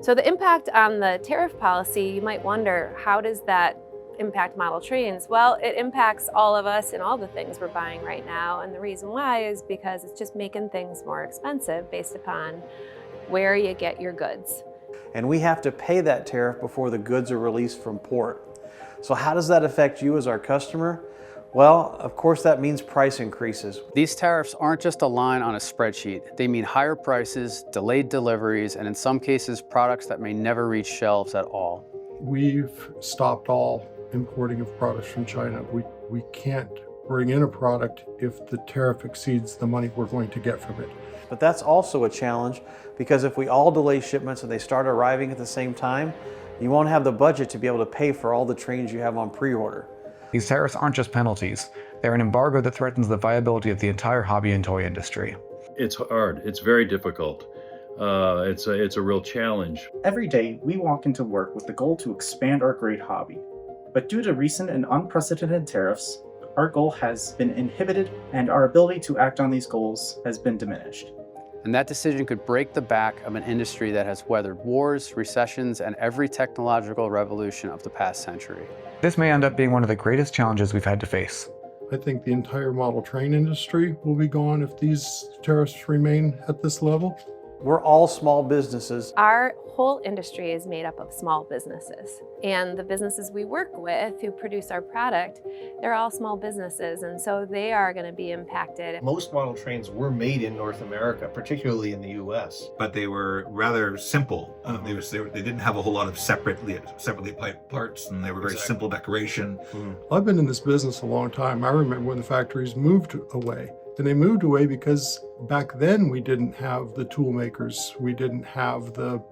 So the impact on the tariff policy, you might wonder, how does that impact model trains? Well, it impacts all of us in all the things we're buying right now. And the reason why is because it's just making things more expensive based upon where you get your goods. And we have to pay that tariff before the goods are released from port. So how does that affect you as our customer? Well, of course, that means price increases. These tariffs aren't just a line on a spreadsheet. They mean higher prices, delayed deliveries, and in some cases, products that may never reach shelves at all. We've stopped all importing of products from China. We can't bring in a product if the tariff exceeds the money we're going to get from it. But that's also a challenge, because if we all delay shipments and they start arriving at the same time, you won't have the budget to be able to pay for all the trains you have on pre-order. These tariffs aren't just penalties. They're an embargo that threatens the viability of the entire hobby and toy industry. It's hard. It's very difficult. It's a real challenge. Every day, we walk into work with the goal to expand our great hobby. But due to recent and unprecedented tariffs, our goal has been inhibited and our ability to act on these goals has been diminished. And that decision could break the back of an industry that has weathered wars, recessions, and every technological revolution of the past century. This may end up being one of the greatest challenges we've had to face. I think the entire model train industry will be gone if these tariffs remain at this level. We're all small businesses. Our whole industry is made up of small businesses. And the businesses we work with who produce our product, they're all small businesses, and so they are going to be impacted. Most model trains were made in North America, particularly in the US. But they were rather simple. They didn't have a whole lot of separately applied parts, and they were very simple decoration. I've been in this business a long time. I remember when the factories moved away. And they moved away because back then we didn't have the tool makers. We didn't have the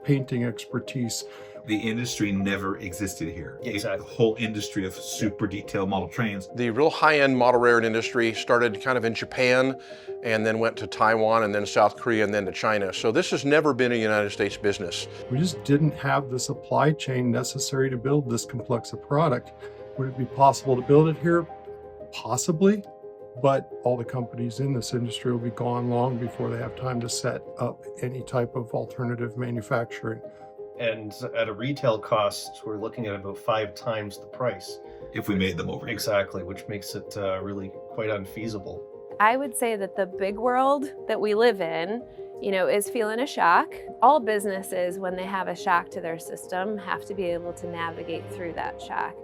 painting expertise. The industry never existed here. Exactly. The whole industry of super detailed model trains. The real high-end model railroad industry started kind of in Japan and then went to Taiwan and then South Korea and then to China. So this has never been a United States business. We just didn't have the supply chain necessary to build this complex a product. Would it be possible to build it here? Possibly. But all the companies in this industry will be gone long before they have time to set up any type of alternative manufacturing. And at a retail cost, we're looking at about 5 times the price. If we made them over here. Exactly, which makes it really quite unfeasible. I would say that the big world that we live in, is feeling a shock. All businesses, when they have a shock to their system, have to be able to navigate through that shock.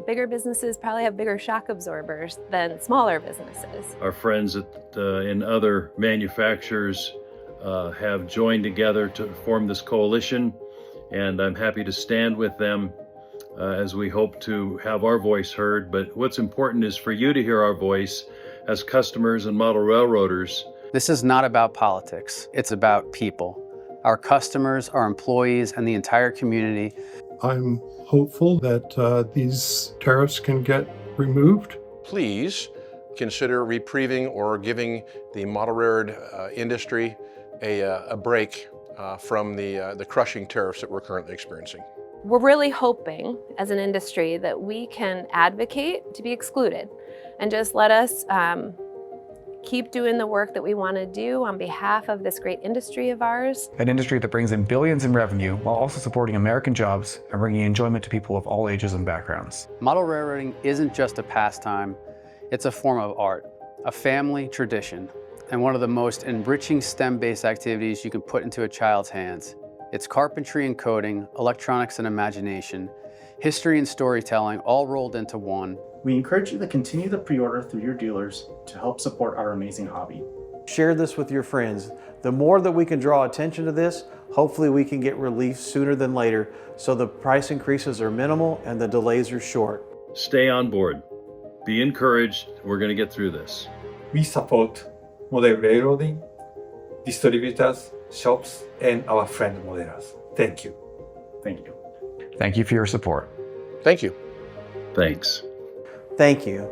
Bigger businesses probably have bigger shock absorbers than smaller businesses. Our friends in other manufacturers have joined together to form this coalition, and I'm happy to stand with them as we hope to have our voice heard. But what's important is for you to hear our voice as customers and model railroaders. This is not about politics. It's about people. Our customers, our employees, and the entire community. I'm hopeful that these tariffs can get removed. Please consider reprieving or giving the model railroad industry a break from the crushing tariffs that we're currently experiencing. We're really hoping as an industry that we can advocate to be excluded and just let us keep doing the work that we want to do on behalf of this great industry of ours. An industry that brings in billions in revenue while also supporting American jobs and bringing enjoyment to people of all ages and backgrounds. Model railroading isn't just a pastime, it's a form of art, a family tradition, and one of the most enriching STEM-based activities you can put into a child's hands. It's carpentry and coding, electronics and imagination, history and storytelling all rolled into one. We encourage you to continue the pre-order through your dealers to help support our amazing hobby. Share this with your friends. The more that we can draw attention to this, hopefully we can get relief sooner than later, so the price increases are minimal and the delays are short. Stay on board. Be encouraged. We're going to get through this. We support model railroading, distributors, shops, and our friend modelers. Thank you. Thank you. Thank you for your support. Thank you. Thanks. Thank you.